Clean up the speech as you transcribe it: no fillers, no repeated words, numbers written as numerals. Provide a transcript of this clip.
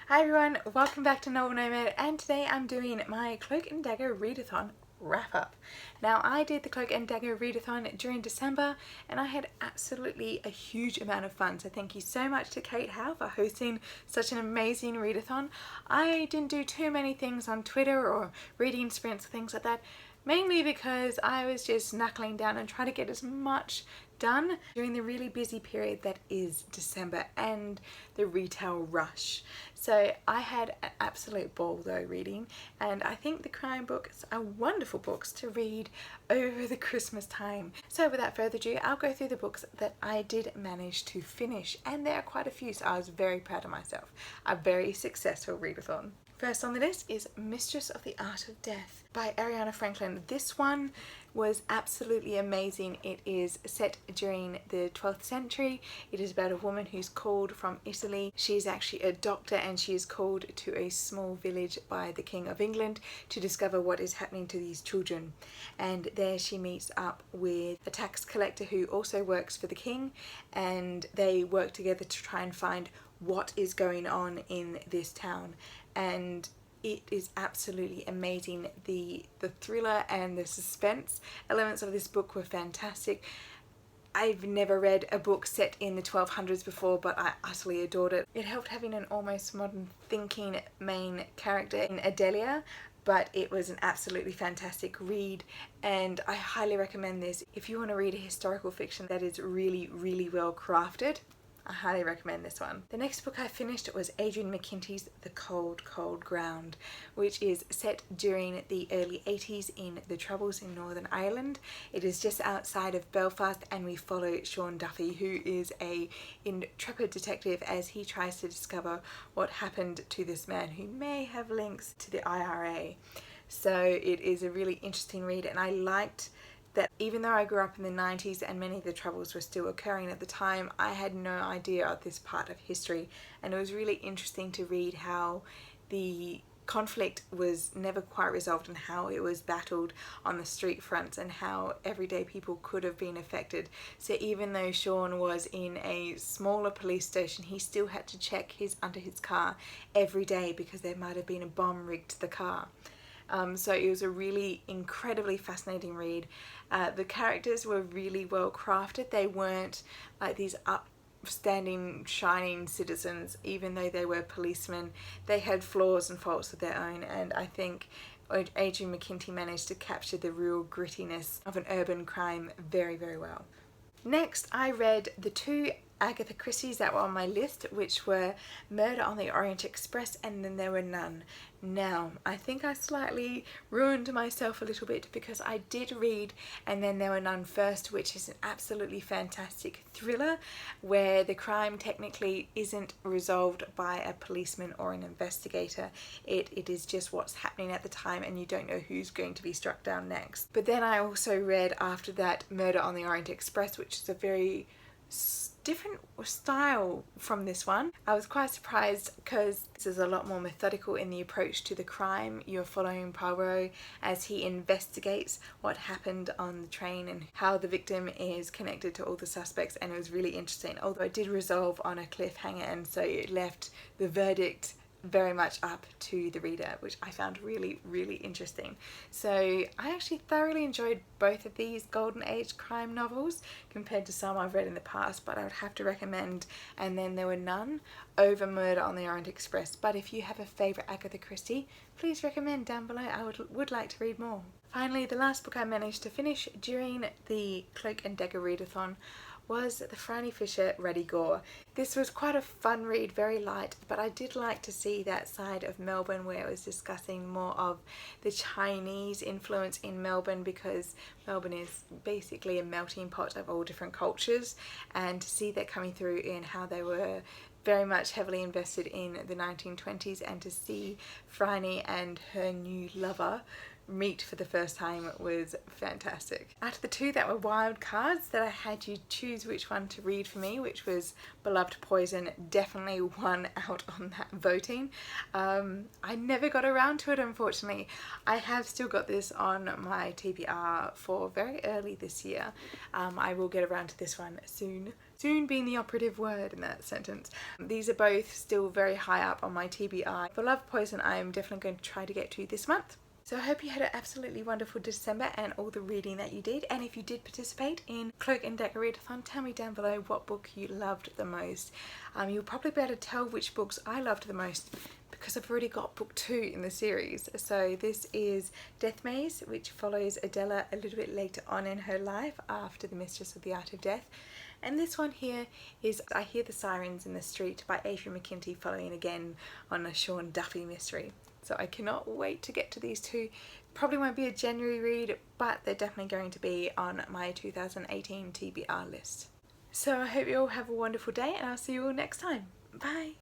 Hi everyone, welcome back to Novel Nomad, and today I'm doing my Cloak and Dagger Read-a-thon wrap up. Now, I did the Cloak and Dagger Read-a-thon during December and I had absolutely a huge amount of fun, so thank you so much to Kate Howe for hosting such an amazing readathon. I didn't do too many things on Twitter or reading sprints or things like that, mainly because I was just knuckling down and trying to get as much done during the really busy period that is December and the retail rush. So I had an absolute ball though reading, and I think the crime books are wonderful books to read over the Christmas time. So without further ado, I'll go through the books that I did manage to finish, and there are quite a few, so I was very proud of myself. A very successful readathon. First on the list is Mistress of the Art of Death by Ariana Franklin. This one was absolutely amazing. It is set during the 12th century. It is about a woman who's called from Italy. She is actually a doctor and she is called to a small village by the King of England to discover what is happening to these children. And there she meets up with a tax collector who also works for the king, and they work together to try and find what is going on in this town. And it is absolutely amazing. The thriller and the suspense elements of this book were fantastic. I've never read a book set in the 1200s before, but I utterly adored it. It helped having an almost modern thinking main character in Adelia, but it was an absolutely fantastic read, and I highly recommend this. If you want to read a historical fiction that is really, really well crafted, I highly recommend this one. The next book I finished was Adrian McKinty's The Cold, Cold Ground, which is set during the early 80s in the Troubles in Northern Ireland. It is just outside of Belfast, and we follow Sean Duffy, who is an intrepid detective as he tries to discover what happened to this man who may have links to the IRA. So it is a really interesting read, and I liked that even though I grew up in the 90s and many of the Troubles were still occurring at the time, I had no idea of this part of history, and it was really interesting to read how the conflict was never quite resolved and how it was battled on the street fronts and how everyday people could have been affected. So even though Sean was in a smaller police station, he still had to check under his car every day because there might have been a bomb rigged to the car. So it was a really incredibly fascinating read. The characters were really well crafted. They weren't like these upstanding, shining citizens, even though they were policemen. They had flaws and faults of their own, and I think Adrian McKinty managed to capture the real grittiness of an urban crime very, very well. Next, I read the two Agatha Christie's that were on my list, which were Murder on the Orient Express and Then There Were None. Now, I think I slightly ruined myself a little bit because I did read And Then There Were None first, which is an absolutely fantastic thriller where the crime technically isn't resolved by a policeman or an investigator. It is just what's happening at the time, and you don't know who's going to be struck down next. But then I also read after that Murder on the Orient Express, which is a very different style from this one. I was quite surprised because this is a lot more methodical in the approach to the crime. You're following Poirot as he investigates what happened on the train and how the victim is connected to all the suspects, and it was really interesting, although it did resolve on a cliffhanger, and so it left the verdict very much up to the reader, which I found really, really interesting. So I actually thoroughly enjoyed both of these Golden Age crime novels compared to some I've read in the past, but I would have to recommend And Then There Were None over Murder on the Orient Express. But if you have a favourite Agatha Christie, please recommend down below. I would like to read more. Finally, the last book I managed to finish during the Cloak and Dagger Read-a-thon was the Franny Fisher Igor. This was quite a fun read, very light, but I did like to see that side of Melbourne where it was discussing more of the Chinese influence in Melbourne, because Melbourne is basically a melting pot of all different cultures, and to see that coming through in how they were very much heavily invested in the 1920s, and to see Franny and her new lover meet for the first time was fantastic. Out of the two that were wild cards that I had you choose which one to read for me, which was Beloved Poison, definitely won out on that voting. I never got around to it, unfortunately. I have still got this on my TBR for very early this year. I will get around to this one soon. Soon being the operative word in that sentence. These are both still very high up on my TBR. Beloved Poison I am definitely going to try to get to this month. So I hope you had an absolutely wonderful December and all the reading that you did. And if you did participate in Cloak and Dagger Read-a-thon, tell me down below what book you loved the most. You'll probably be able to tell which books I loved the most because I've already got book 2 in the series. So this is Death Maze, which follows Adela a little bit later on in her life after the Mistress of the Art of Death. And this one here is I Hear the Sirens in the Street by Avery McKinty, following again on a Sean Duffy mystery. So I cannot wait to get to these two. Probably won't be a January read, but they're definitely going to be on my 2018 TBR list. So I hope you all have a wonderful day and I'll see you all next time. Bye!